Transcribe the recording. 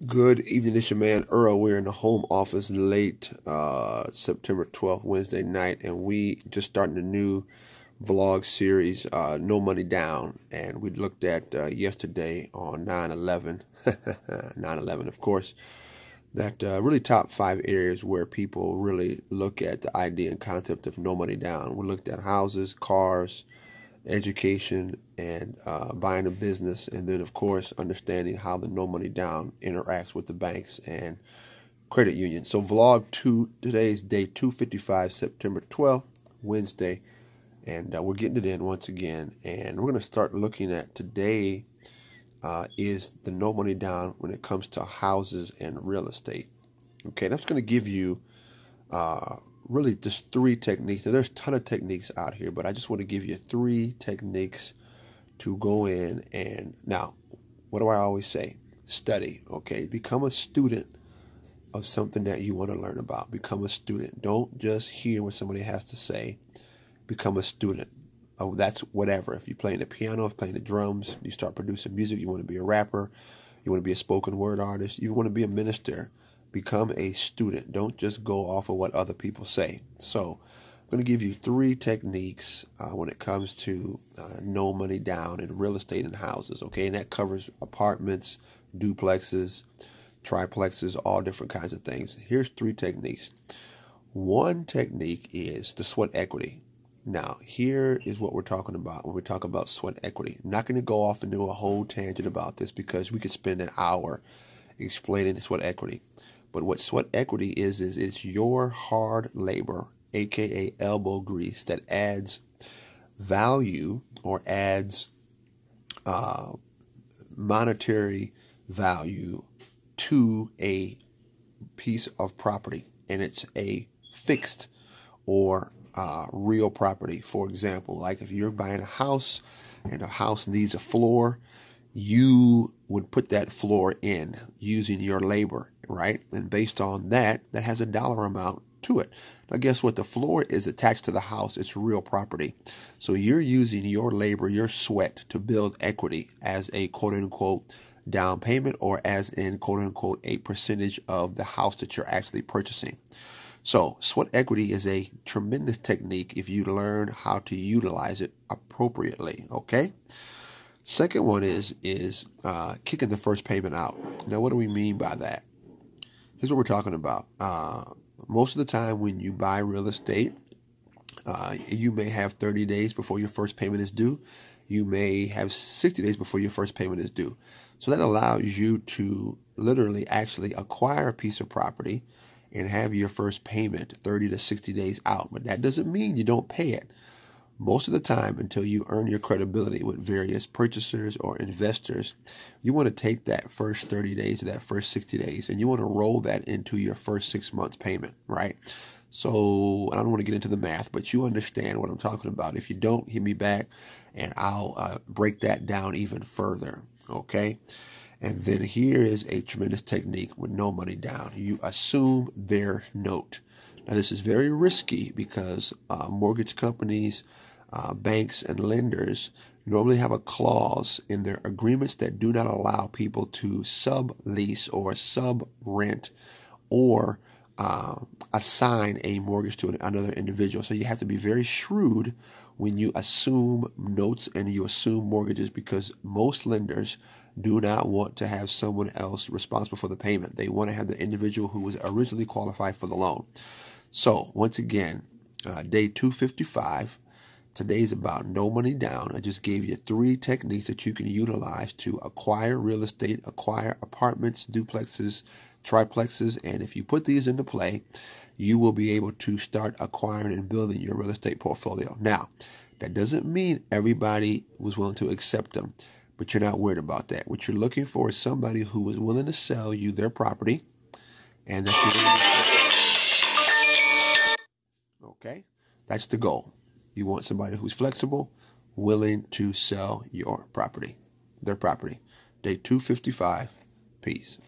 Good evening, it's your man Earl. We're in the home office late September 12th, Wednesday night, and we just starting a new vlog series, No Money Down. And we looked at yesterday on 9/11, 9/11, of course, that really top 5 areas where people really look at the idea and concept of no money down. We looked at houses, cars, education, and buying a business, and then of course understanding how the no money down interacts with the banks and credit unions. So vlog 2, today's day 255, September 12th, Wednesday, and we're getting it in once again, and we're going to start looking at today is the no money down when it comes to houses and real estate. Okay, that's going to give you really just 3 techniques. Now, there's a ton of techniques out here, but I just want to give you 3 techniques to go in. And now, what do I always say? Study, okay? Become a student of something that you want to learn about. Become a student. Don't just hear what somebody has to say. Become a student. Oh, that's whatever. If you're playing the piano, if you're playing the drums, you start producing music, you want to be a rapper, you want to be a spoken word artist, you want to be a minister, become a student. Don't just go off of what other people say. So I'm going to give you 3 techniques when it comes to no money down in real estate and houses, okay? And that covers apartments, duplexes, triplexes, all different kinds of things. Here's 3 techniques. One technique is the sweat equity. Now, here is what we're talking about when we talk about sweat equity. I'm not going to go off and do a whole tangent about this because we could spend an hour explaining sweat equity. But what sweat equity is it's your hard labor, aka elbow grease, that adds value or adds monetary value to a piece of property, and it's a fixed or real property. For example, like if you're buying a house and a house needs a floor, you would put that floor in using your labor, right? And based on that, that has a dollar amount to it. Now, guess what? The floor is attached to the house. It's real property. So you're using your labor, your sweat, to build equity as a quote-unquote down payment, or as in quote-unquote a percentage of the house that you're actually purchasing. So sweat equity is a tremendous technique if you learn how to utilize it appropriately, okay? Second one is kicking the first payment out. Now, what do we mean by that? Here's what we're talking about. Most of the time when you buy real estate, you may have 30 days before your first payment is due. You may have 60 days before your first payment is due. So that allows you to literally actually acquire a piece of property and have your first payment 30 to 60 days out. But that doesn't mean you don't pay it. Most of the time, until you earn your credibility with various purchasers or investors, you want to take that first 30 days or that first 60 days and you want to roll that into your first 6 months payment, right? So I don't want to get into the math, but you understand what I'm talking about. If you don't, hit me back and I'll break that down even further, okay? And then here is a tremendous technique with no money down. You assume their note. Now, this is very risky because mortgage companies, banks, and lenders normally have a clause in their agreements that do not allow people to sublease or sub-rent or assign a mortgage to another individual. So you have to be very shrewd when you assume notes and you assume mortgages, because most lenders do not want to have someone else responsible for the payment. They want to have the individual who was originally qualified for the loan. So once again, day 255, today's about no money down. I just gave you 3 techniques that you can utilize to acquire real estate, acquire apartments, duplexes, triplexes, and if you put these into play, you will be able to start acquiring and building your real estate portfolio. Now, that doesn't mean everybody was willing to accept them, but you're not worried about that. What you're looking for is somebody who was willing to sell you their property, and that's okay? That's the goal. You want somebody who's flexible, willing to sell your property, their property. Day 255. Peace.